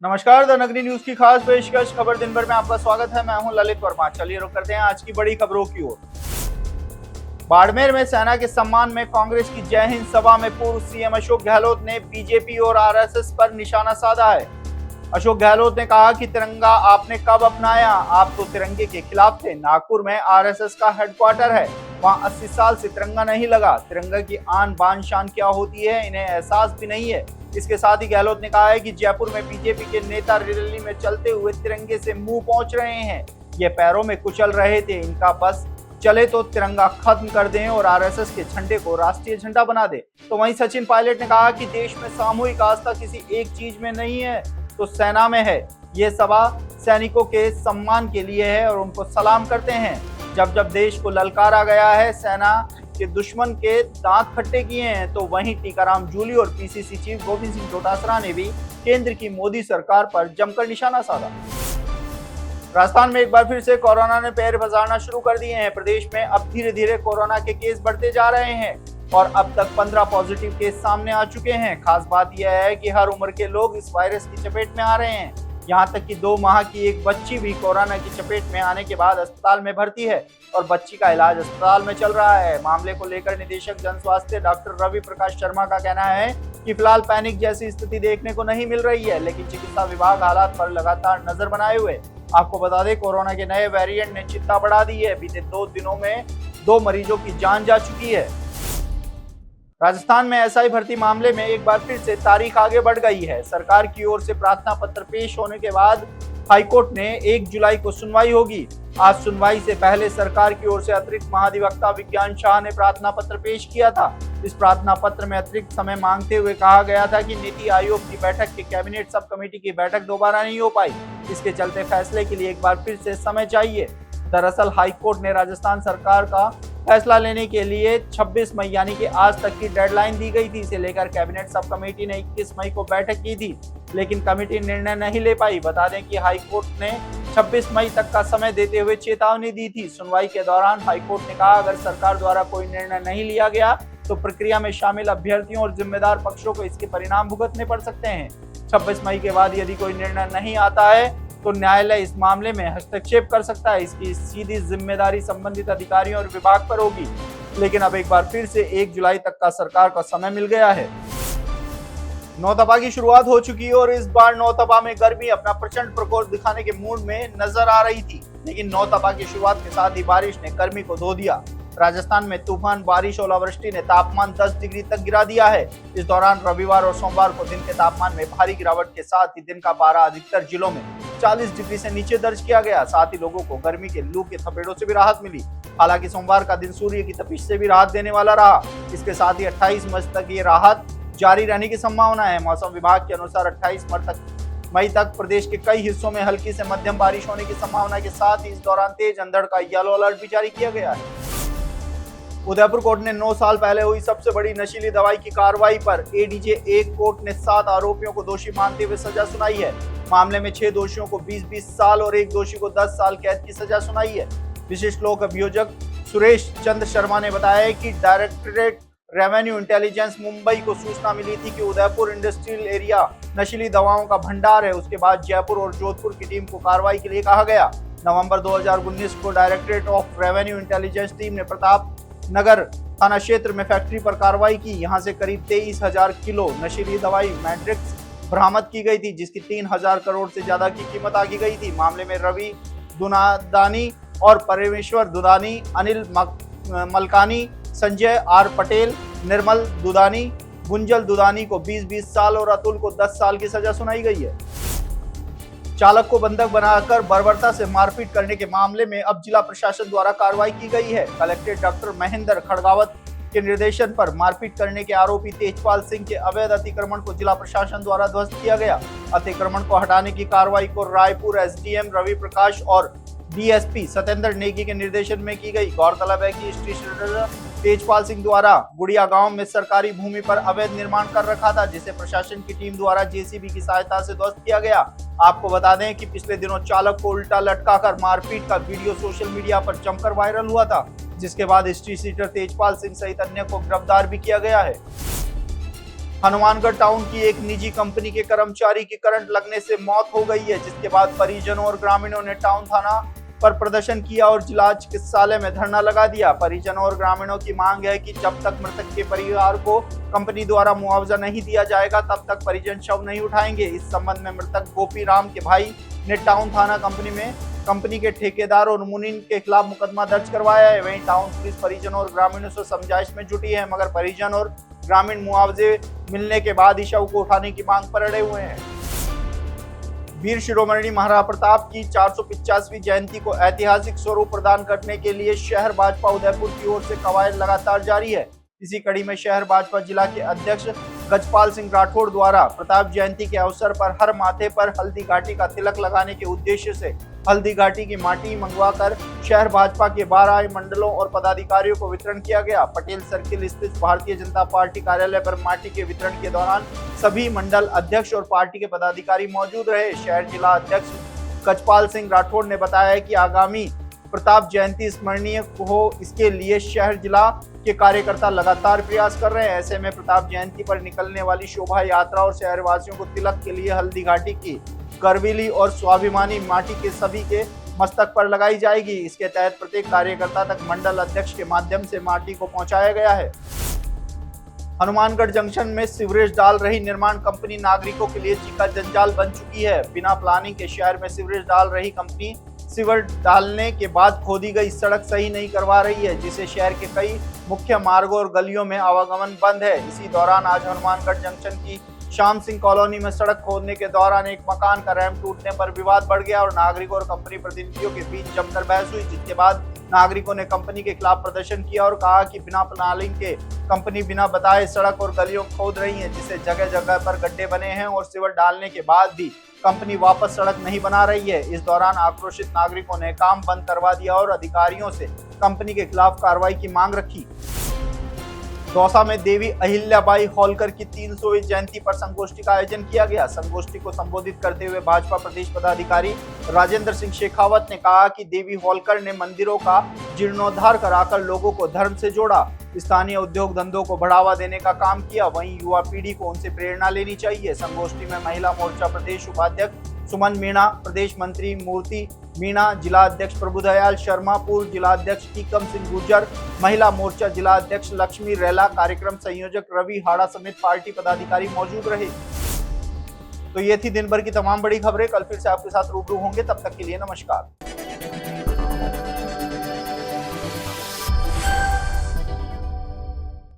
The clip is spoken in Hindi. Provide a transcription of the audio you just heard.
नमस्कार, द नगरी न्यूज की खास पेशकश खबर दिन भर में आपका स्वागत है। मैं हूं ललित वर्मा। चलिए रुक करते हैं आज की बड़ी खबरों की ओर। बाड़मेर में सेना के सम्मान में कांग्रेस की जय हिंद सभा में पूर्व सीएम अशोक गहलोत ने बीजेपी और आरएसएस पर निशाना साधा है। अशोक गहलोत ने कहा कि तिरंगा आपने कब अपनाया, आप तो तिरंगे के खिलाफ थे। नागपुर में आरएसएस का हेडक्वार्टर है, वहां 80 साल से तिरंगा नहीं लगा। तिरंगा की आन बान शान क्या होती है, इन्हें एहसास भी नहीं है। इसके साथ ही गहलोत ने कहा है कि जयपुर में बीजेपी के नेता रैली में चलते हुए तिरंगे से मुंह पहुंच रहे हैं। ये पैरों में कुचल रहे थे, इनका बस चले तो तिरंगा खत्म कर दें और आरएसएस के झंडे को राष्ट्रीय झंडा बना दे। तो वहीं सचिन पायलट ने कहा कि देश में सामूहिक आस्था किसी एक चीज में नहीं है तो सेना में है। ये सभा सैनिकों के सम्मान के लिए है और उनको सलाम करते हैं। जब जब देश को ललकारा गया है, सेना के दुश्मन के दांत खट्टे किए हैं। तो वहीं टीकाराम जूली और पीसीसी चीफ गोविंद सिंह डोटासरा ने भी केंद्र की मोदी सरकार पर जमकर निशाना साधा। राजस्थान में एक बार फिर से कोरोना ने पैर पसारना शुरू कर दिए हैं। प्रदेश में अब धीरे धीरे कोरोना के केस बढ़ते जा रहे हैं और अब तक 15 पॉजिटिव केस सामने आ चुके हैं। खास बात यह है कि हर उम्र के लोग इस वायरस की चपेट में आ रहे हैं। यहाँ तक कि 2 माह की एक बच्ची भी कोरोना की चपेट में आने के बाद अस्पताल में भर्ती है और बच्ची का इलाज अस्पताल में चल रहा है। मामले को लेकर निदेशक जन स्वास्थ्य डॉक्टर रवि प्रकाश शर्मा का कहना है कि फिलहाल पैनिक जैसी स्थिति देखने को नहीं मिल रही है, लेकिन चिकित्सा विभाग हालात पर लगातार नजर बनाए हुए। आपको बता दें, कोरोना के नए वेरिएंट ने चिंता बढ़ा दी है। बीते 2 दिनों में 2 मरीजों की जान जा चुकी है। राजस्थान में एसआई भर्ती मामले में एक बार फिर से तारीख आगे बढ़ गई है। सरकार की ओर से प्रार्थना पत्र पेश होने के बाद हाईकोर्ट ने 1 जुलाई को सुनवाई होगी। आज सुनवाई से पहले सरकार की ओर से अतिरिक्त महाधिवक्ता विज्ञान शाह ने प्रार्थना पत्र पेश किया था। इस प्रार्थना पत्र में अतिरिक्त समय मांगते हुए कहा गया था कि नीति आयोग की बैठक के कैबिनेट सब कमेटी की बैठक दोबारा नहीं हो पाई। इसके चलते फैसले के लिए एक बार फिर से समय चाहिए। दरअसल हाईकोर्ट ने राजस्थान सरकार का फैसला लेने के लिए 26 मई यानी कि आज तक की डेडलाइन दी गई थी। इसे लेकर कैबिनेट सब कमेटी ने 21 मई को बैठक की थी, लेकिन कमेटी निर्णय नहीं ले पाई। बता दें कि हाईकोर्ट ने 26 मई तक का समय देते हुए चेतावनी दी थी। सुनवाई के दौरान हाईकोर्ट ने कहा, अगर सरकार द्वारा कोई निर्णय नहीं लिया गया तो प्रक्रिया में शामिल अभ्यर्थियों और जिम्मेदार पक्षों को इसके परिणाम भुगतने पड़ सकते हैं। 26 मई के बाद यदि कोई निर्णय नहीं आता है तो न्यायालय इस मामले में हस्तक्षेप कर सकता है। इसकी सीधी जिम्मेदारी संबंधित अधिकारियों और विभाग पर होगी। लेकिन अब एक बार फिर से 1 जुलाई तक का सरकार का समय मिल गया है। नौतपा की शुरुआत हो चुकी है और इस बार नौतपा में गर्मी अपना प्रचंड प्रकोप दिखाने के मूड में नजर आ रही थी, लेकिन नौतपा की शुरुआत के साथ ही बारिश ने गर्मी को धो दिया। राजस्थान में तूफान बारिश और ओलावृष्टि ने तापमान 10 डिग्री तक गिरा दिया है। इस दौरान रविवार और सोमवार को दिन के तापमान में भारी गिरावट के साथ ही दिन का पारा अधिकतर जिलों में 40 डिग्री से नीचे दर्ज किया गया। साथ ही लोगों को गर्मी के लू के थपेड़ों से भी राहत मिली। हालांकि सोमवार का दिन सूर्य की तपिश से भी राहत देने वाला रहा। इसके साथ ही 28 मई तक ये राहत जारी रहने की संभावना है। मौसम विभाग के अनुसार 28 मई तक प्रदेश के कई हिस्सों में हल्की से मध्यम बारिश होने की संभावना के साथ ही इस दौरान तेज अंधड़ का येलो अलर्ट भी जारी किया गया है। उदयपुर कोर्ट ने 9 साल पहले हुई सबसे बड़ी नशीली दवाई की कार्रवाई पर एडीजे 1 कोर्ट ने 7 आरोपियों को दोषी मानते हुए सजा सुनाई है। मामले में 6 दोषियों को 20-20 साल और 1 दोषी को 10 साल कैद की सजा सुनाई है। विशिष्ट लोक अभियोजक सुरेश चंद्र शर्मा ने बताया कि डायरेक्टरेट रेवेन्यू इंटेलिजेंस मुंबई को सूचना मिली थी कि उदयपुर इंडस्ट्रियल एरिया नशीली दवाओं का भंडार है। उसके बाद जयपुर और जोधपुर की टीम को कार्रवाई के लिए कहा गया। नवंबर 2019 को directorate of revenue intelligence team ने प्रताप नगर थाना क्षेत्र में फैक्ट्री पर कार्रवाई की। यहां से करीब 23,000 किलो नशीली दवाई मैट्रिक्स बरामद की गई थी, जिसकी 3,000 करोड़ से ज्यादा की कीमत आकी गई थी। मामले में रवि दुनादानी और परमेश्वर दुदानी, अनिल मलकानी, संजय आर पटेल, निर्मल दुदानी, गुंजल दुदानी को 20-20 साल और अतुल को 10 साल की सजा सुनाई गई है। चालक को बंधक बनाकर बर्बरता से मारपीट करने के मामले में अब जिला प्रशासन द्वारा कार्रवाई की गई है। कलेक्टर डॉक्टर महेंद्र खड़गावत के निर्देशन पर मारपीट करने के आरोपी तेजपाल सिंह के अवैध अतिक्रमण को जिला प्रशासन द्वारा ध्वस्त किया गया। अतिक्रमण को हटाने की कार्रवाई को रायपुर एसडीएम रवि प्रकाश और डीएसपी सत्येंद्र नेगी के निर्देशन में की गई। गौरतलब है कि स्टेशन तेजपाल सिंह द्वारा गुड़िया गांव में सरकारी भूमि पर अवैध निर्माण कर रखा था, जिसे प्रशासन की टीम द्वारा जेसीबी की सहायता से ध्वस्त किया गया। आपको बता दें कि पिछले दिनों चालक को उल्टा लटकाकर मारपीट का वीडियो सोशल मीडिया पर जमकर वायरल हुआ था, जिसके बाद स्ट्रीट सीटर तेजपाल सिंह सहित अन्य को गिरफ्तार भी किया गया है। हनुमानगढ़ टाउन की एक निजी कंपनी के कर्मचारी की करंट लगने से मौत हो गई है, जिसके बाद परिजनों और ग्रामीणों ने टाउन थाना पर प्रदर्शन किया और जिला चिकित्सालय में धरना लगा दिया। परिजनों और ग्रामीणों की मांग है कि जब तक मृतक के परिवार को कंपनी द्वारा मुआवजा नहीं दिया जाएगा तब तक परिजन शव नहीं उठाएंगे। इस संबंध में मृतक गोपी राम के भाई ने टाउन थाना कंपनी के ठेकेदार और मुनीन के खिलाफ मुकदमा दर्ज करवाया है। वहीं टाउन पुलिस परिजनों और ग्रामीणों से समझाइश में जुटी है, मगर परिजन और ग्रामीण मुआवजे मिलने के बाद ही शव को उठाने की मांग पर अड़े हुए हैं। वीर शिरोमणि महाराणा प्रताप की 450वीं जयंती को ऐतिहासिक स्वरूप प्रदान करने के लिए शहर भाजपा उदयपुर की ओर से कवायद लगातार जारी है। इसी कड़ी में शहर भाजपा जिला के अध्यक्ष गजपाल सिंह राठौड़ द्वारा प्रताप जयंती के अवसर पर हर माथे पर हल्दी घाटी का तिलक लगाने के उद्देश्य से हल्दी घाटी की माटी मंगवाकर शहर भाजपा के 12 मंडलों और पदाधिकारियों को वितरण किया गया। पटेल सर्किल स्थित भारतीय जनता पार्टी कार्यालय पर माटी के वितरण के दौरान सभी मंडल अध्यक्ष और पार्टी के पदाधिकारी मौजूद रहे। शहर जिला अध्यक्ष गजपाल सिंह राठौड़ ने बताया कि आगामी प्रताप जयंती स्मरणीय हो, इसके लिए शहर जिला के कार्यकर्ता लगातार प्रयास कर रहे हैं। ऐसे में प्रताप जयंती पर निकलने वाली शोभा यात्रा और शहरवासियों को तिलक के लिए हल्दी घाटी की गर्विली और स्वाभिमानी माटी के सभी के मस्तक पर लगाई जाएगी। इसके तहत प्रत्येक कार्यकर्ता तक मंडल अध्यक्ष के माध्यम से माटी को पहुंचाया गया है। हनुमानगढ़ जंक्शन में सीवरेज डाल रही निर्माण कंपनी नागरिकों के लिए चीका जंजाल बन चुकी है। बिना प्लानिंग के शहर में सीवरेज डाल रही कंपनी सीवर डालने के बाद खोदी गई सड़क सही नहीं करवा रही है, जिससे शहर के कई मुख्य मार्गों और गलियों में आवागमन बंद है। इसी दौरान आज हनुमानगढ़ जंक्शन की श्याम सिंह कॉलोनी में सड़क खोदने के दौरान एक मकान का रैंप टूटने पर विवाद बढ़ गया और नागरिकों और कंपनी प्रतिनिधियों के बीच जमकर बहस हुई, जिसके बाद नागरिकों ने कंपनी के खिलाफ प्रदर्शन किया और कहा कि बिना प्लानिंग के कंपनी बिना बताए सड़क और गलियों खोद रही है, जिससे जगह जगह पर गड्ढे बने हैं और सीवर डालने के बाद भी कंपनी वापस सड़क नहीं बना रही है। इस दौरान आक्रोशित नागरिकों ने काम बंद करवा दिया और अधिकारियों से कंपनी के खिलाफ कार्रवाई की मांग रखी। दौसा में देवी अहिल्याबाई होलकर की 300वीं जयंती पर संगोष्ठी का आयोजन किया गया। संगोष्ठी को संबोधित करते हुए भाजपा प्रदेश पदाधिकारी राजेंद्र सिंह शेखावत ने कहा कि देवी होलकर ने मंदिरों का जीर्णोद्धार कराकर लोगों को धर्म से जोड़ा, स्थानीय उद्योग धंधों को बढ़ावा देने का काम किया। वहीं युवा पीढ़ी को उनसे प्रेरणा लेनी चाहिए। संगोष्ठी में महिला मोर्चा प्रदेश उपाध्यक्ष सुमन मीणा, प्रदेश मंत्री मूर्ति मीणा, जिला अध्यक्ष प्रभुदयाल शर्मा, पूर्व जिला अध्यक्ष टीकम सिंह गुर्जर, महिला मोर्चा जिला अध्यक्ष लक्ष्मी रेला, कार्यक्रम संयोजक रवि हाड़ा समेत पार्टी पदाधिकारी मौजूद रहे। तो ये थी दिन भर की तमाम बड़ी खबरें। कल फिर से आपके साथ रूबरू होंगे, तब तक के लिए नमस्कार।